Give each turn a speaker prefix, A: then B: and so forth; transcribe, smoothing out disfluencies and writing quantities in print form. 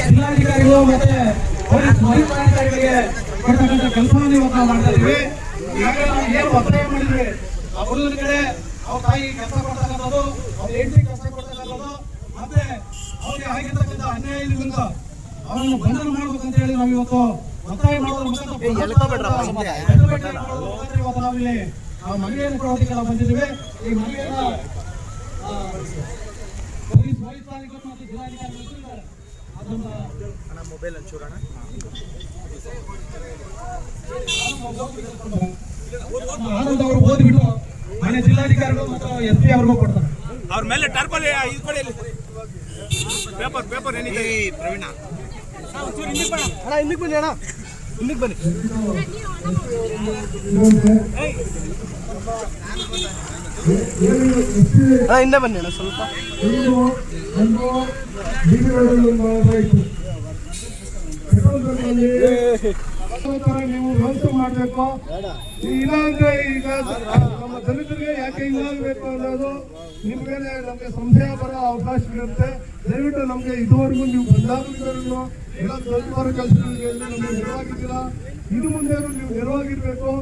A: ಜಿಲ್ಲಾಧಿಕಾರಿಗಳು ಮತ್ತೆ ಅಧಿಕಾರಿಗಳಿಗೆ ಕೊಡ್ತಕ್ಕಂಥ ಕೆಲಸವನ್ನು ಇವತ್ತು ಮಾಡ್ತಾ ಇದೀವಿ. ಈಗಾಗಲೇ ನಾವು ಏನು ಒತ್ತಾಯ ಮಾಡಿದ್ವಿ, ಆ ಹುಡುಗರ ಕಡೆ ಅವ್ರ ತಾಯಿ ಕೆಲಸ ಕೊಡ್ತಕ್ಕಂಥದ್ದು, ಅವ್ರ ಹೆಂಡತಿ ಕೆಲಸ ಕೊಡ್ತಕ್ಕಂಥದ್ದು, ಮತ್ತೆ ಅವ್ರಿಗೆ ಆಗಿರ್ತಕ್ಕಂಥ ಅನ್ಯಾಯ ವಿರುದ್ಧ ಅವರನ್ನು ಬಂಧನ ಮಾಡ್ಬೇಕಂತ ಹೇಳಿ ನಾವು ಇವತ್ತು ಒತ್ತಾಯ ಮಾಡೋದ್ರ ಮುಖಾಂತರ ಇವತ್ತು ನಾವಿಲ್ಲಿ ಆ ಮನವಿಯನ್ನು ಕೊಡೋದಕ್ಕೆ ನಾವು ಬಂದಿದ್ದೀವಿ. ಈ ಮನವಿಯನ್ನ ಪೊಲೀಸ್ ವರಿಷ್ಠಾಧಿಕಾರಿಗಳು ಮತ್ತು ಜಿಲ್ಲಾಧಿಕಾರಿಗಳು ಅದನ್ನ ಮೊಬೈಲ್ ಹಂಚೋಣ ಆನಂದ್ ಅವರು ಓದ್ಬಿಟ್ಟು ಮನೆ ಜಿಲ್ಲಾಧಿಕಾರಿಗಳು ಮತ್ತು ಎಸ್ ಪಿ ಅವ್ರಿಗೂ ಕೊಡ್ತಾರೆ.
B: ಅವ್ರ ಮೇಲೆ ಟರ್ಬಲ್ ಇದು ಕೊಡಿ, ಪೇಪರ್ ಏನಿದೆ ಪ್ರವೀಣ
C: ಅಣ್ಣ ಇನ್ನಿಗೆ ಬನ್ನಿ, ಅಣ್ಣ ಇನ್ನಿಗೆ ಬನ್ನಿ. ಅಣ್ಣ ಹಿಂದೆ ಬನ್ನಿ ಅಣ್ಣ ಸ್ವಲ್ಪ.
A: ನೀವು ವ್ಯವಸ್ಥೆ ಮಾಡಬೇಕು. ಇಲ್ಲಾಂದ್ರೆ ಈಗ ನಮ್ಮ ದಲಿತರಿಗೆ ಯಾಕೆ ಇದಾಗಬೇಕು ಅನ್ನೋದು ನಿಮ್ಗೆ ನಮ್ಗೆ ಸಂಶಯ ಬರೋ ಅವಕಾಶ ಇರುತ್ತೆ. ದಯವಿಟ್ಟು ನಮ್ಗೆ ಇದುವರೆಗೂ ನೀವು ಬಂದಾಗಿದ್ರು ಎಲ್ಲ ದೊಡ್ಡ ಕೆಲಸಗಳಿಗೆ ನಮ್ಗೆ ನೆರವಾಗಿದ್ದೀರಾ. ಇನ್ನು ಮುಂದೆ ನೀವು ನೆರವಾಗಿರ್ಬೇಕು.